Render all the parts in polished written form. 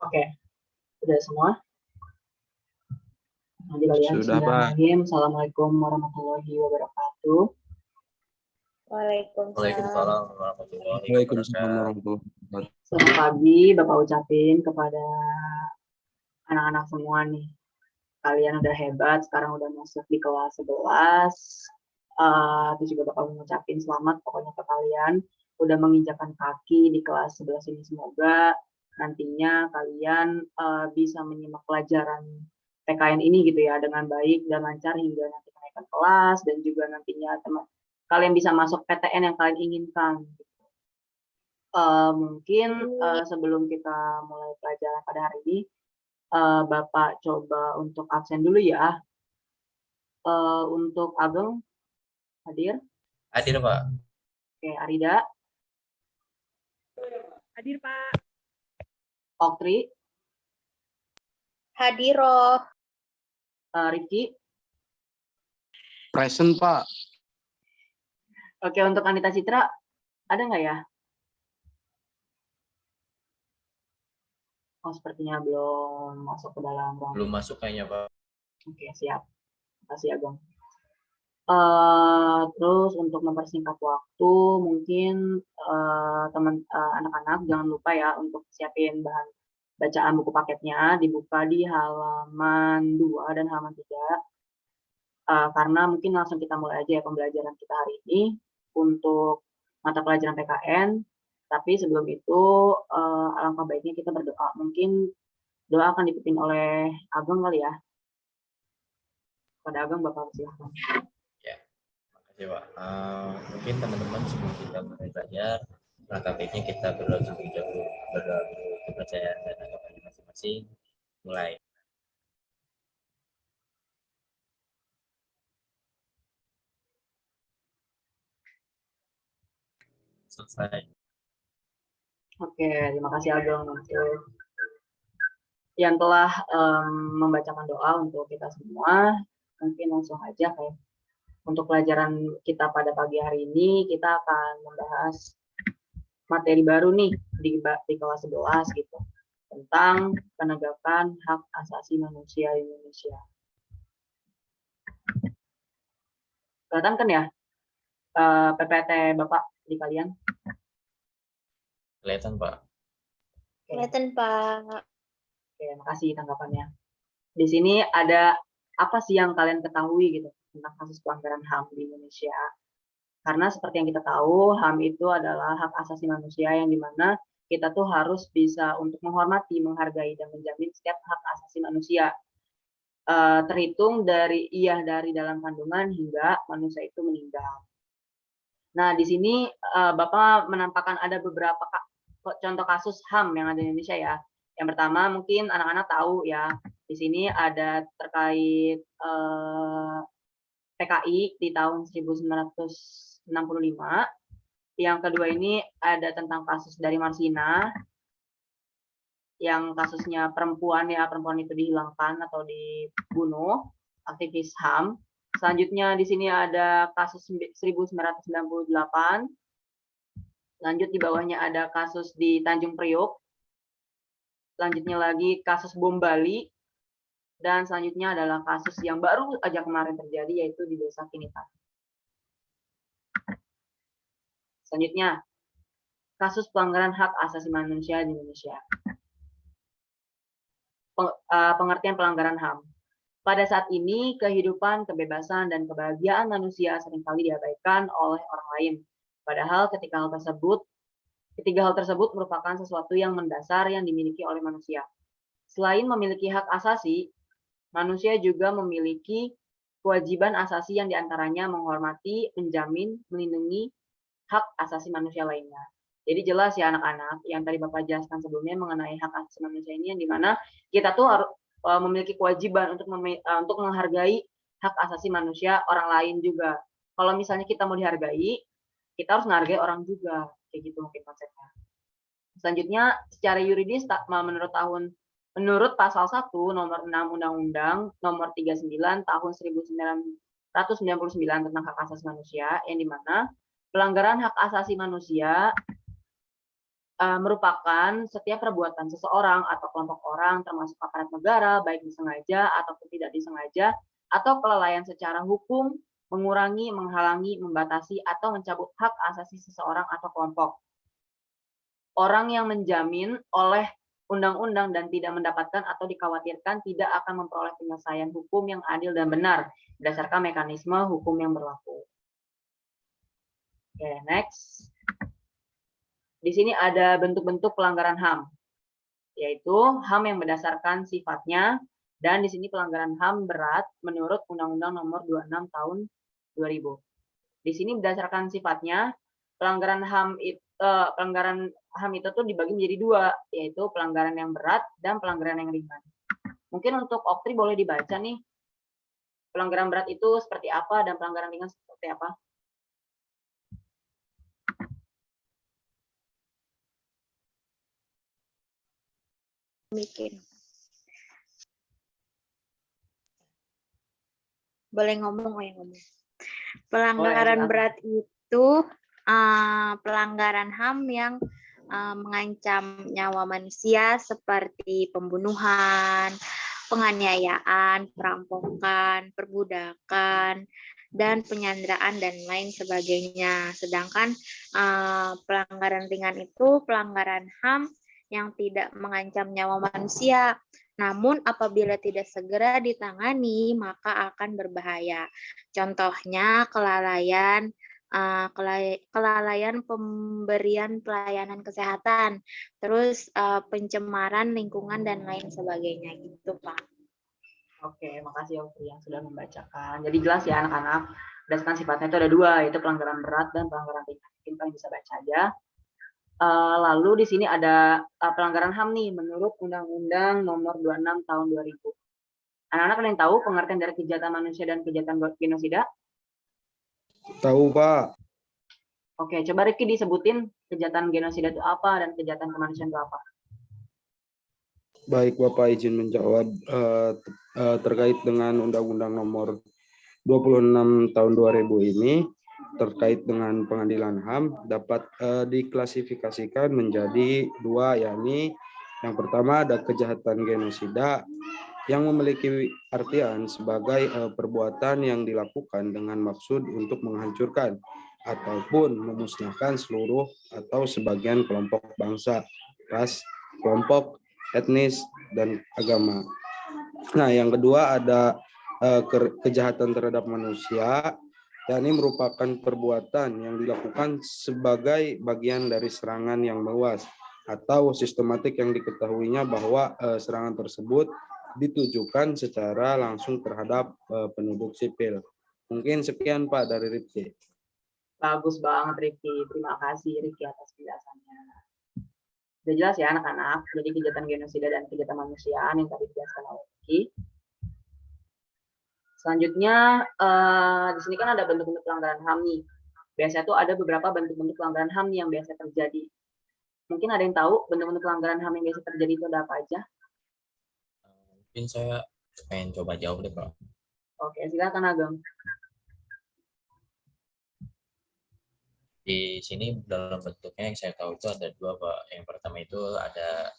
Oke, udah semua? Sudah, Pak. Assalamualaikum warahmatullahi wabarakatuh. Waalaikumsalam warahmatullahi wabarakatuh. Selamat pagi, Bapak ucapin kepada anak-anak semua nih. Kalian udah hebat, sekarang udah masuk di kelas 11. Terus juga Bapak mengucapin selamat pokoknya ke kalian. Udah menginjakan kaki di kelas 11 ini. Semoga nantinya kalian bisa menyimak pelajaran PKN ini gitu ya dengan baik dan lancar hingga nanti kenaikan kelas, dan juga nantinya kalian bisa masuk PTN yang kalian inginkan. Mungkin sebelum kita mulai pelajaran pada hari ini, Bapak coba untuk absen dulu ya. Untuk Ageng hadir? Hadir, Pak. Oke, Arida? Hadir, Pak. Oktri? Hadir, Roh. Rifki? Present, Pak. Oke, untuk Anita Citra, ada nggak ya? Oh, sepertinya belum masuk ke dalam ruang. Belum masuk kayaknya, Pak. Oke, siap. Terima kasih, Ageng. Terus untuk mempersingkat waktu, mungkin anak-anak jangan lupa ya untuk siapin bahan bacaan buku paketnya, dibuka di halaman 2 dan halaman 3. Karena mungkin langsung kita mulai aja ya pembelajaran kita hari ini untuk mata pelajaran PKN. Tapi sebelum itu, alangkah baiknya kita berdoa. Mungkin doa akan dipimpin oleh Ageng kali ya. Pada Ageng, Bapak silahkan. Ya, makasih, Pak. Mungkin teman-teman sebelum kita mulai belajar, langkah baiknya kita berdoa terlebih dahulu, berdoa dulu kepercayaan dan agamanya masing-masing. Mulai. Selesai. Oke, terima kasih Ageng yang telah membacakan doa untuk kita semua. Mungkin langsung aja kayak untuk pelajaran kita pada pagi hari ini, kita akan membahas materi baru nih di kelas 11 gitu, tentang penegakan hak asasi manusia Indonesia. Kelihatan kan ya PPT Bapak di kalian? Kelihatan, Pak. Kelihatan, Pak. Oke, makasih tanggapannya. Di sini ada apa sih yang kalian ketahui gitu tentang kasus pelanggaran HAM di Indonesia? Karena seperti yang kita tahu, HAM itu adalah hak asasi manusia yang dimana kita tuh harus bisa untuk menghormati, menghargai, dan menjamin setiap hak asasi manusia. Terhitung dari dalam kandungan hingga manusia itu meninggal. Nah, di sini Bapak menampakkan ada beberapa contoh kasus HAM yang ada di Indonesia ya. Yang pertama mungkin anak-anak tahu ya, di sini ada terkait PKI di tahun 1965. Yang kedua ini ada tentang kasus dari Marsina, yang kasusnya perempuan itu dihilangkan atau dibunuh, aktivis HAM. Selanjutnya di sini ada kasus 1998. Lanjut di bawahnya ada kasus di Tanjung Priok. Selanjutnya lagi kasus bom Bali. Dan selanjutnya adalah kasus yang baru aja kemarin terjadi, yaitu di Desa Kinitan. Selanjutnya, kasus pelanggaran hak asasi manusia di Indonesia. Pengertian pelanggaran HAM. Pada saat ini, kehidupan, kebebasan, dan kebahagiaan manusia seringkali diabaikan oleh orang lain. Padahal ketiga hal tersebut merupakan sesuatu yang mendasar yang dimiliki oleh manusia. Selain memiliki hak asasi, manusia juga memiliki kewajiban asasi yang diantaranya menghormati, menjamin, melindungi hak asasi manusia lainnya. Jadi jelas ya anak-anak, yang tadi Bapak jelaskan sebelumnya mengenai hak asasi manusia ini, yang dimana kita tuh harus memiliki kewajiban untuk menghargai hak asasi manusia orang lain juga. Kalau misalnya kita mau dihargai, kita harus menghargai orang juga, kayak gitu mungkin konsepnya. Selanjutnya, secara yuridis menurut pasal 1 nomor 6 Undang-Undang nomor 39 tahun 1999 tentang hak asasi manusia, yang dimana pelanggaran hak asasi manusia merupakan setiap perbuatan seseorang atau kelompok orang termasuk aparat negara, baik disengaja ataupun tidak disengaja, atau kelalaian secara hukum, mengurangi, menghalangi, membatasi, atau mencabut hak asasi seseorang atau kelompok. Orang yang menjamin oleh undang-undang dan tidak mendapatkan atau dikhawatirkan tidak akan memperoleh penyelesaian hukum yang adil dan benar berdasarkan mekanisme hukum yang berlaku. Oke, next. Di sini ada bentuk-bentuk pelanggaran HAM, yaitu HAM yang berdasarkan sifatnya, dan di sini pelanggaran HAM berat menurut Undang-Undang Nomor 26 Tahun 2000. Di sini berdasarkan sifatnya, pelanggaran HAM itu tuh dibagi menjadi dua, yaitu pelanggaran yang berat dan pelanggaran yang ringan. Mungkin untuk Oktri boleh dibaca nih, pelanggaran berat itu seperti apa dan pelanggaran ringan seperti apa? Bikin. Boleh ngomong, Pelanggaran berat itu pelanggaran HAM yang mengancam nyawa manusia seperti pembunuhan, penganiayaan, perampokan, perbudakan, dan penyanderaan dan lain sebagainya. Sedangkan pelanggaran ringan itu pelanggaran HAM yang tidak mengancam nyawa manusia. Namun apabila tidak segera ditangani maka akan berbahaya. Contohnya kelalaian pemberian pelayanan kesehatan, terus pencemaran lingkungan dan lain sebagainya gitu, Pak. Oke, makasih Oktri yang sudah membacakan. Jadi jelas ya anak-anak, berdasarkan sifatnya itu ada dua, yaitu pelanggaran berat dan pelanggaran ringan. Mungkin kalian bisa baca aja. Lalu di sini ada pelanggaran HAM nih menurut Undang-Undang Nomor 26 Tahun 2000. Anak-anak ada yang tahu pengertian dari kejahatan manusia dan kejahatan genosida? Tahu, Pak. Oke, coba Riki disebutin kejahatan genosida itu apa dan kejahatan kemanusiaan itu apa? Baik, Bapak izin menjawab terkait dengan Undang-Undang Nomor 26 Tahun 2000 ini, terkait dengan pengadilan HAM dapat diklasifikasikan menjadi dua, yakni yang pertama ada kejahatan genosida yang memiliki artian sebagai perbuatan yang dilakukan dengan maksud untuk menghancurkan ataupun memusnahkan seluruh atau sebagian kelompok bangsa, ras, kelompok, etnis, dan agama. Nah, yang kedua ada kejahatan terhadap manusia, yakni merupakan perbuatan yang dilakukan sebagai bagian dari serangan yang meluas atau sistematik yang diketahuinya bahwa serangan tersebut ditujukan secara langsung terhadap penduduk sipil. Mungkin sekian Pak dari Rifki. Bagus banget Rifki, terima kasih Rifki atas penjelasannya. Sudah jelas ya anak-anak, jadi kejahatan genosida dan kejahatan kemanusiaan yang tadi dijelaskan oleh Rifki. Selanjutnya, di sini kan ada bentuk-bentuk pelanggaran HAM nih. Biasanya tuh ada beberapa bentuk-bentuk pelanggaran HAM yang biasa terjadi. Mungkin ada yang tahu bentuk-bentuk pelanggaran HAM yang biasa terjadi itu ada apa aja? Mungkin saya pengen coba jawab deh, Pak. Oke, silakan Ageng. Di sini dalam bentuknya yang saya tahu itu ada dua, Pak. Yang pertama itu ada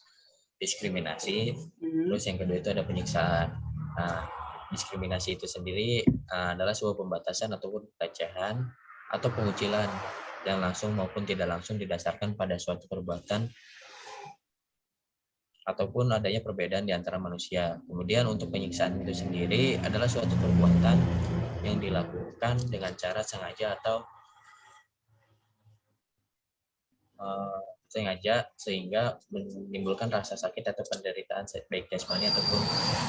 diskriminasi, terus yang kedua itu ada penyiksaan. Nah, diskriminasi itu sendiri adalah sebuah pembatasan ataupun pelecehan atau pengucilan yang langsung maupun tidak langsung didasarkan pada suatu perbuatan ataupun adanya perbedaan di antara manusia. Kemudian untuk penyiksaan itu sendiri adalah suatu perbuatan yang dilakukan dengan cara sengaja atau sengaja sehingga menimbulkan rasa sakit atau penderitaan baik jasmani ataupun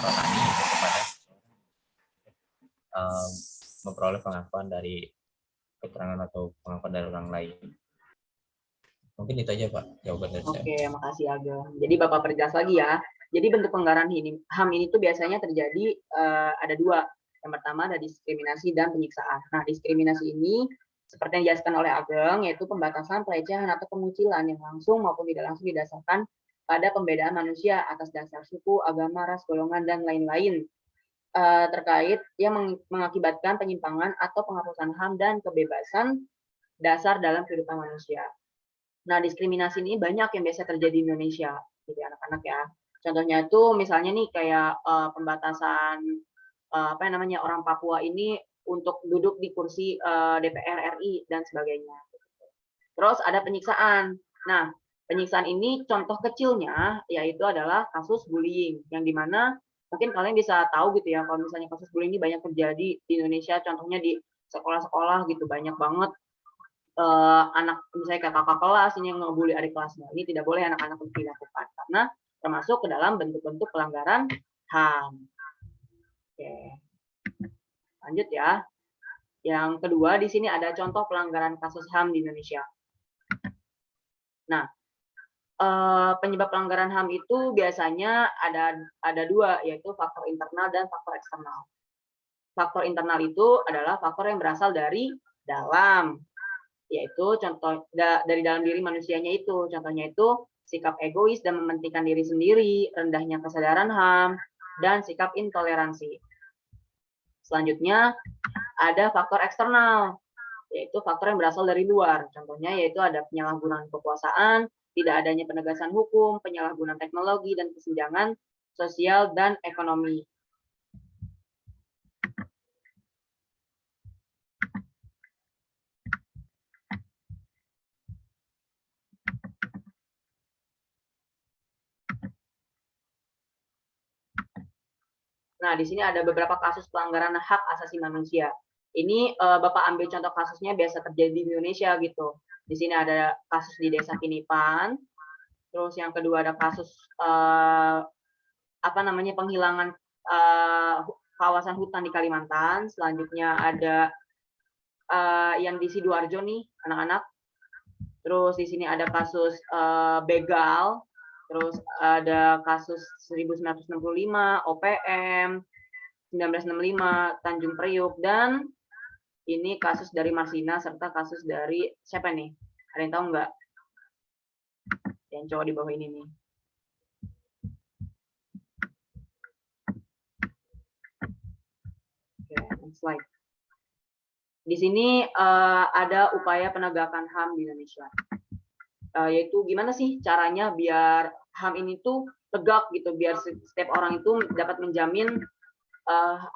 rohani kepada memperoleh pengakuan dari keterangan atau pengakuan dari orang lain. Mungkin itu aja Pak jawaban dari saya. Oke, makasih Ageng. Jadi Bapak perjelas lagi ya. Jadi bentuk pelanggaran HAM ini tuh biasanya terjadi ada dua. Yang pertama ada diskriminasi dan penyiksaan. Nah, diskriminasi ini seperti yang dijelaskan oleh Ageng, yaitu pembatasan, pelecehan, atau pengucilan yang langsung maupun tidak langsung didasarkan pada pembedaan manusia atas dasar suku, agama, ras, golongan, dan lain-lain terkait yang mengakibatkan penyimpangan atau penghapusan HAM dan kebebasan dasar dalam kehidupan manusia. Nah, diskriminasi ini banyak yang biasa terjadi di Indonesia, jadi anak-anak ya. Contohnya itu misalnya nih kayak pembatasan apa namanya orang Papua ini untuk duduk di kursi DPR RI dan sebagainya. Terus ada penyiksaan. Nah, penyiksaan ini contoh kecilnya yaitu adalah kasus bullying yang dimana mungkin kalian bisa tahu gitu ya kalau misalnya kasus bullying ini banyak terjadi di Indonesia. Contohnya di sekolah-sekolah gitu banyak banget anak misalnya kayak kakak kelas ini yang ngebully adik kelasnya. Ini tidak boleh anak-anak untuk dilakukan karena termasuk ke dalam bentuk-bentuk pelanggaran HAM. Oke. Lanjut ya. Yang kedua di sini ada contoh pelanggaran kasus HAM di Indonesia. Nah, penyebab pelanggaran HAM itu biasanya ada dua, yaitu faktor internal dan faktor eksternal. Faktor internal itu adalah faktor yang berasal dari dalam, yaitu contoh dari dalam diri manusianya itu. Contohnya itu sikap egois dan mementingkan diri sendiri, rendahnya kesadaran HAM, dan sikap intoleransi. Selanjutnya ada faktor eksternal, yaitu faktor yang berasal dari luar. Contohnya yaitu ada penyalahgunaan kekuasaan, tidak adanya penegasan hukum, penyalahgunaan teknologi, dan kesenjangan sosial dan ekonomi. Nah, di sini ada beberapa kasus pelanggaran hak asasi manusia. Ini Bapak ambil contoh kasusnya biasa terjadi di Indonesia gitu. Di sini ada kasus di Desa Kinipan. Terus yang kedua ada kasus apa namanya penghilangan kawasan hutan di Kalimantan. Selanjutnya ada yang di Sidoarjo nih anak-anak. Terus di sini ada kasus begal. Terus ada kasus 1965, OPM, 1965, Tanjung Priuk, dan ini kasus dari Marsina, serta kasus dari, siapa nih? Ada yang tahu nggak? Yang cowok di bawah ini nih. Oke, next slide. Di sini ada upaya penegakan HAM di Indonesia. Yaitu gimana sih caranya biar HAM ini tuh tegak gitu, biar setiap orang itu dapat menjamin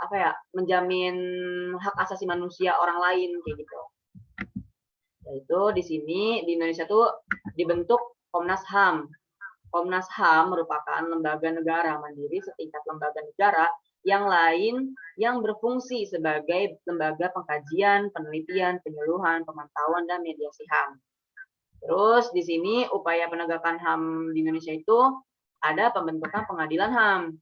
apa ya, menjamin hak asasi manusia orang lain kayak gitu. Yaitu di sini di Indonesia tuh dibentuk Komnas HAM. Komnas HAM merupakan lembaga negara mandiri setingkat lembaga negara yang lain yang berfungsi sebagai lembaga pengkajian, penelitian, penyuluhan, pemantauan, dan mediasi HAM. Terus di sini upaya penegakan HAM di Indonesia itu ada pembentukan pengadilan HAM.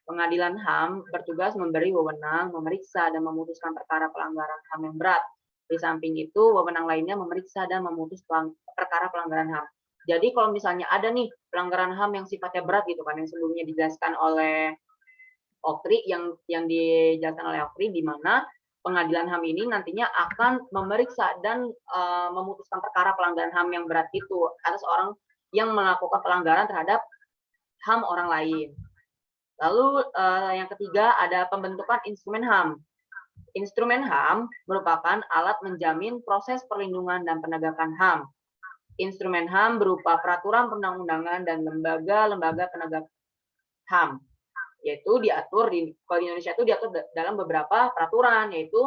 Pengadilan HAM bertugas memberi wewenang, memeriksa, dan memutuskan perkara pelanggaran HAM yang berat. Di samping itu, wewenang lainnya memeriksa dan memutus perkara pelanggaran HAM. Jadi kalau misalnya ada nih pelanggaran HAM yang sifatnya berat gitu kan, yang sebelumnya dijelaskan oleh Okri, yang dijelaskan oleh Okri, di mana pengadilan HAM ini nantinya akan memeriksa dan memutuskan perkara pelanggaran HAM yang berat itu atas orang yang melakukan pelanggaran terhadap HAM orang lain. Lalu yang ketiga ada pembentukan instrumen HAM. Instrumen HAM merupakan alat menjamin proses perlindungan dan penegakan HAM. Instrumen HAM berupa peraturan perundang-undangan dan lembaga-lembaga penegak HAM. Yaitu diatur di Indonesia itu diatur dalam beberapa peraturan, yaitu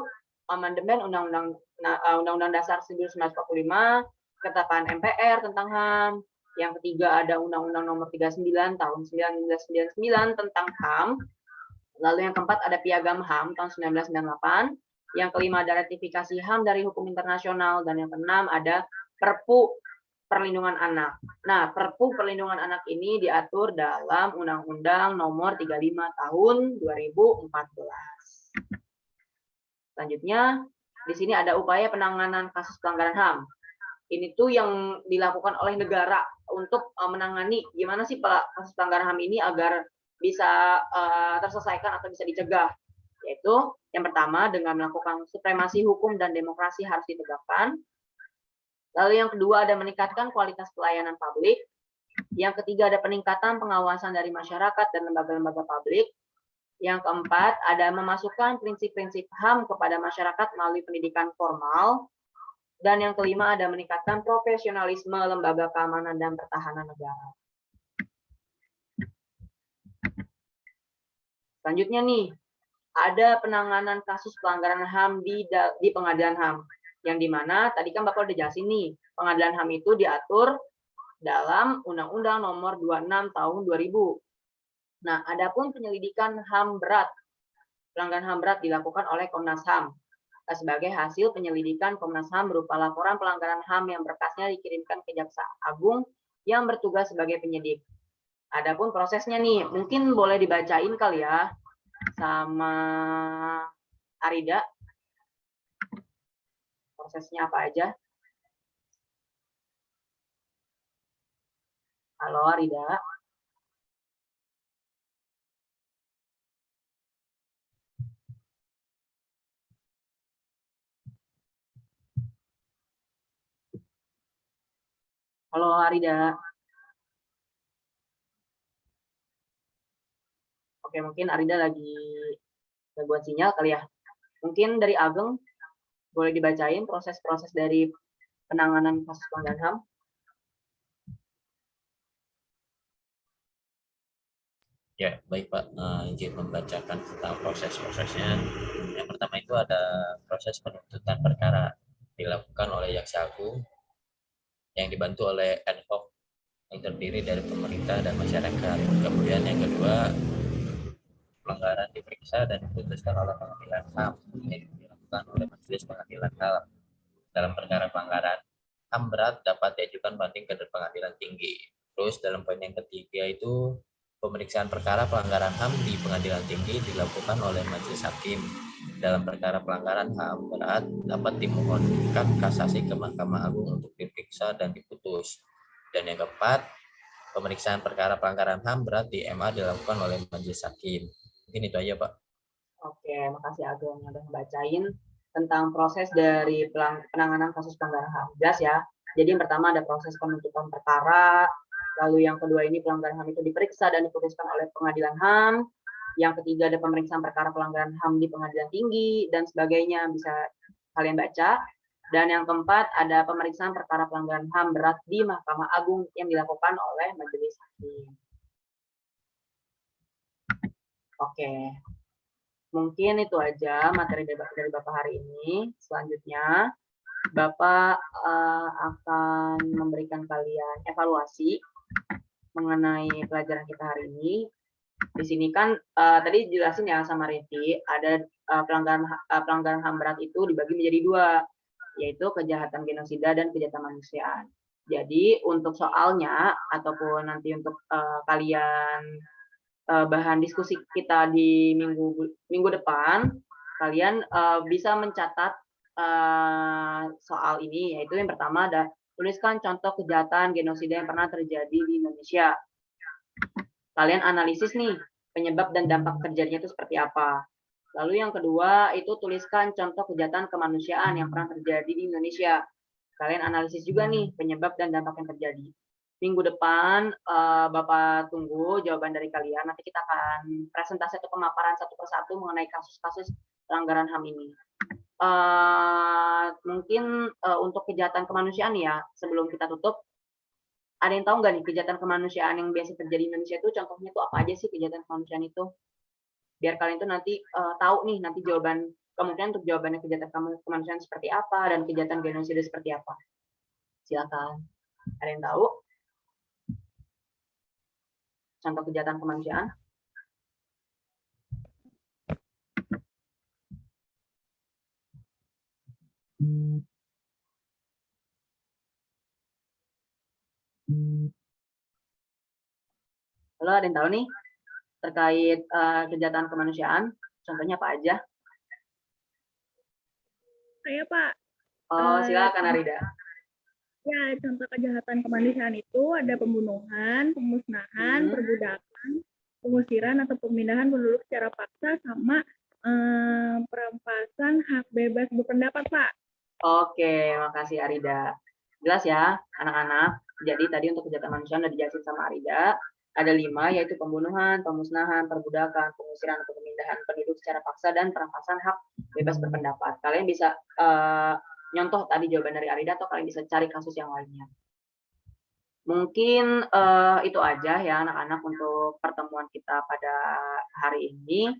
amandemen Undang-Undang Dasar 1945, ketetapan MPR tentang HAM. Yang ketiga ada Undang-Undang Nomor 39 tahun 1999 tentang HAM. Lalu yang keempat ada Piagam HAM tahun 1998. Yang kelima ada ratifikasi HAM dari hukum internasional, dan yang keenam ada Perpu Perlindungan Anak. Nah, Perpu Perlindungan Anak ini diatur dalam Undang-Undang Nomor 35 Tahun 2014. Selanjutnya, di sini ada upaya penanganan kasus pelanggaran HAM. Ini tuh yang dilakukan oleh negara untuk menangani gimana sih kasus pelanggaran HAM ini agar bisa terselesaikan atau bisa dicegah. Yaitu yang pertama dengan melakukan supremasi hukum dan demokrasi harus ditegakkan. Lalu yang kedua ada meningkatkan kualitas pelayanan publik. Yang ketiga ada peningkatan pengawasan dari masyarakat dan lembaga-lembaga publik. Yang keempat ada memasukkan prinsip-prinsip HAM kepada masyarakat melalui pendidikan formal. Dan yang kelima ada meningkatkan profesionalisme lembaga keamanan dan pertahanan negara. Selanjutnya nih, ada penanganan kasus pelanggaran HAM di pengadilan HAM. Yang dimana tadi kan Bapak udah jelasin nih, pengadilan HAM itu diatur dalam Undang-Undang Nomor 26 Tahun 2000. Nah, adapun penyelidikan HAM berat, pelanggaran HAM berat dilakukan oleh Komnas HAM. Sebagai hasil penyelidikan Komnas HAM berupa laporan pelanggaran HAM yang berkasnya dikirimkan ke Jaksa Agung yang bertugas sebagai penyidik. Adapun prosesnya nih, mungkin boleh dibacain kali ya sama Arida. Prosesnya apa aja? Halo Arida. Halo Arida. Oke, mungkin Arida lagi gangguan sinyal kali ya. Mungkin dari Ageng boleh dibacain proses-proses dari penanganan kasus pelanggaran HAM. Ya, baik Pak. Izin membacakan tentang proses-prosesnya. Yang pertama itu ada proses penuntutan perkara dilakukan oleh Jaksa Agung yang dibantu oleh ad hoc yang terdiri dari pemerintah dan masyarakat. Kemudian yang kedua, pelanggaran diperiksa dan diputuskan oleh pengadilan HAM yang dilakukan oleh Majelis Pengadilan HAM. Dalam perkara pelanggaran HAM berat dapat diajukan banding ke pengadilan tinggi. Terus dalam poin yang ketiga itu pemeriksaan perkara pelanggaran HAM di pengadilan tinggi dilakukan oleh majelis hakim. Dalam perkara pelanggaran HAM berat dapat dimohonkan kasasi ke Mahkamah Agung untuk diperiksa dan diputus. Dan yang keempat, pemeriksaan perkara pelanggaran HAM berat di MA dilakukan oleh majelis hakim. Mungkin itu aja, Pak. Oke, makasih Ageng yang udah membacain tentang proses dari penanganan kasus pelanggaran HAM. Jelas ya. Jadi yang pertama ada proses penuntutan perkara, lalu yang kedua ini pelanggaran HAM itu diperiksa dan diputuskan oleh pengadilan HAM. Yang ketiga ada pemeriksaan perkara pelanggaran HAM di pengadilan tinggi dan sebagainya, bisa kalian baca. Dan yang keempat ada pemeriksaan perkara pelanggaran HAM berat di Mahkamah Agung yang dilakukan oleh majelis hakim. Oke. Mungkin itu aja materi dari Bapak hari ini. Selanjutnya, Bapak akan memberikan kalian evaluasi mengenai pelajaran kita hari ini. Di sini kan tadi jelasin ya sama Riti, ada pelanggaran HAM berat itu dibagi menjadi dua, yaitu kejahatan genosida dan kejahatan kemanusiaan. Jadi untuk soalnya ataupun nanti untuk kalian bahan diskusi kita di minggu depan, kalian bisa mencatat soal ini, yaitu yang pertama ada tuliskan contoh kejahatan genosida yang pernah terjadi di Indonesia. Kalian analisis nih penyebab dan dampak terjadinya itu seperti apa. Lalu yang kedua itu tuliskan contoh kejahatan kemanusiaan yang pernah terjadi di Indonesia. Kalian analisis juga nih penyebab dan dampak yang terjadi. Minggu depan Bapak tunggu jawaban dari kalian. Nanti kita akan presentasi atau pemaparan satu persatu mengenai kasus-kasus pelanggaran HAM ini. Mungkin untuk kejahatan kemanusiaan ya, sebelum kita tutup, ada yang tahu nggak nih kejahatan kemanusiaan yang biasa terjadi di Indonesia itu contohnya itu apa aja sih kejahatan kemanusiaan itu? Biar kalian tuh nanti tahu nih nanti jawaban kemungkinan untuk jawabannya kejahatan kemanusiaan seperti apa dan kejahatan genosida seperti apa. Silakan. Ada yang tahu? Contoh kejahatan kemanusiaan? Halo, ada yang tahu nih terkait kejahatan kemanusiaan? Contohnya apa aja? Saya Pak. Oh, silakan Arida. Ya, contoh kejahatan kemanusiaan itu ada pembunuhan, pemusnahan, perbudakan, pengusiran atau pemindahan penduduk secara paksa, sama perampasan hak bebas berpendapat, Pak. Oke, makasih Arida. Jelas ya, anak-anak. Jadi tadi untuk kejahatan kemanusiaan sudah dijelasin sama Arida. Ada 5, yaitu pembunuhan, pemusnahan, perbudakan, pengusiran atau pemindahan penduduk secara paksa, dan perampasan hak bebas berpendapat. Kalian bisa nyontoh tadi jawaban dari Arida atau kalian bisa cari kasus yang lainnya. Mungkin itu aja ya anak-anak untuk pertemuan kita pada hari ini.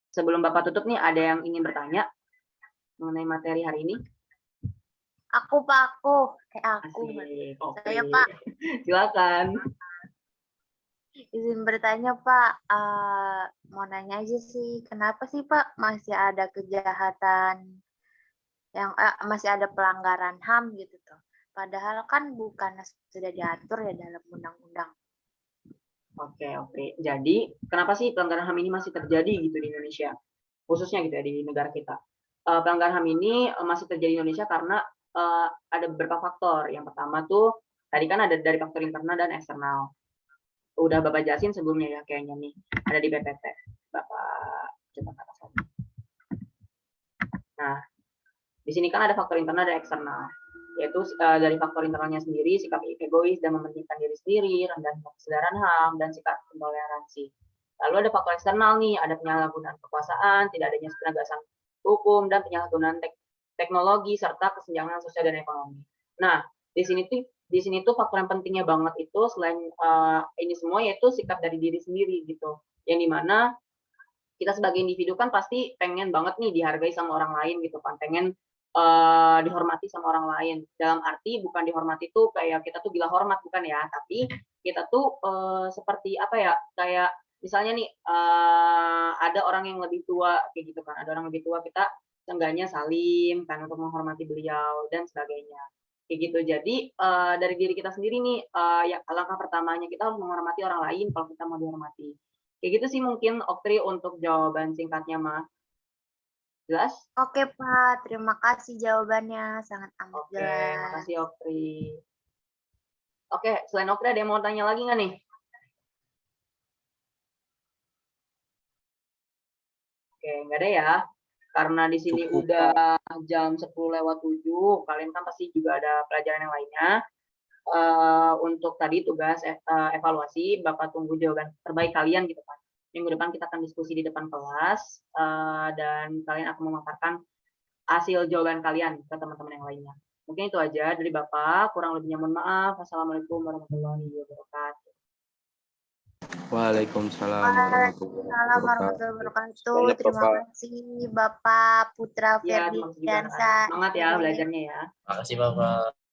Sebelum Bapak tutup nih, ada yang ingin bertanya mengenai materi hari ini? Aku, Pak, aku. Asik, oke. Saya, Pak. Silakan. Izin bertanya, Pak. Mau nanya aja sih, kenapa sih, Pak, masih ada kejahatan yang masih ada pelanggaran HAM gitu tuh? Padahal kan bukan sudah diatur ya dalam undang-undang. Oke. Jadi, kenapa sih pelanggaran HAM ini masih terjadi gitu di Indonesia? Khususnya gitu ya di negara kita. Pelanggaran HAM ini masih terjadi di Indonesia karena ada beberapa faktor. Yang pertama tuh, tadi kan ada dari faktor internal dan eksternal. Udah Bapak jelasin sebelumnya ya kayaknya nih. Ada di BPT. Bapak coba ke atas lagi. Nah, di sini kan ada faktor internal dan eksternal. Yaitu dari faktor internalnya sendiri, sikap egois dan mementingkan diri sendiri, rendahnya kesadaran HAM, dan sikap intoleransi. Lalu ada faktor eksternal nih, ada penyalahgunaan kekuasaan, tidak adanya penegasan hukum, dan penyalahgunaan teknologi, serta kesenjangan sosial dan ekonomi. Nah, di sini tuh faktor yang pentingnya banget itu selain ini semua yaitu sikap dari diri sendiri gitu. Yang dimana kita sebagai individu kan pasti pengen banget nih dihargai sama orang lain gitu kan, pengen dihormati sama orang lain. Dalam arti bukan dihormati tuh kayak kita tuh gila hormat, bukan ya, tapi kita tuh seperti apa ya, kayak misalnya nih ada orang yang lebih tua kayak gitu kan, ada orang lebih tua, kita seenggaknya salim kan untuk menghormati beliau dan sebagainya. Kayak gitu. Jadi dari diri kita sendiri nih ya langkah pertamanya kita harus menghormati orang lain kalau kita mau dihormati. Kayak gitu sih mungkin Oktri untuk jawaban singkatnya mah. Jelas? Oke, Pak. Terima kasih jawabannya. Sangat amat Oke, jelas. makasih Oktri. Oke, selain Oktri ada yang mau tanya lagi nggak nih? Oke, nggak ada ya. Karena di sini Cukup, udah jam 10:07, kalian kan pasti juga ada pelajaran yang lainnya. Untuk tadi tugas evaluasi, Bapak tunggu jawaban terbaik kalian gitu kan. Minggu depan kita akan diskusi di depan kelas, dan kalian akan memaparkan hasil jawaban kalian ke teman-teman yang lainnya. Mungkin itu aja dari Bapak, kurang lebihnya mohon maaf. Assalamualaikum warahmatullahi wabarakatuh. Waalaikumsalam Waalaikumsalam warahmatullahi wabarakatuh. Terima kasih Bapak Putra Ya, terima kasih juga. Ferdiansa. Semangat ya belajarnya ya. Makasih Bapak.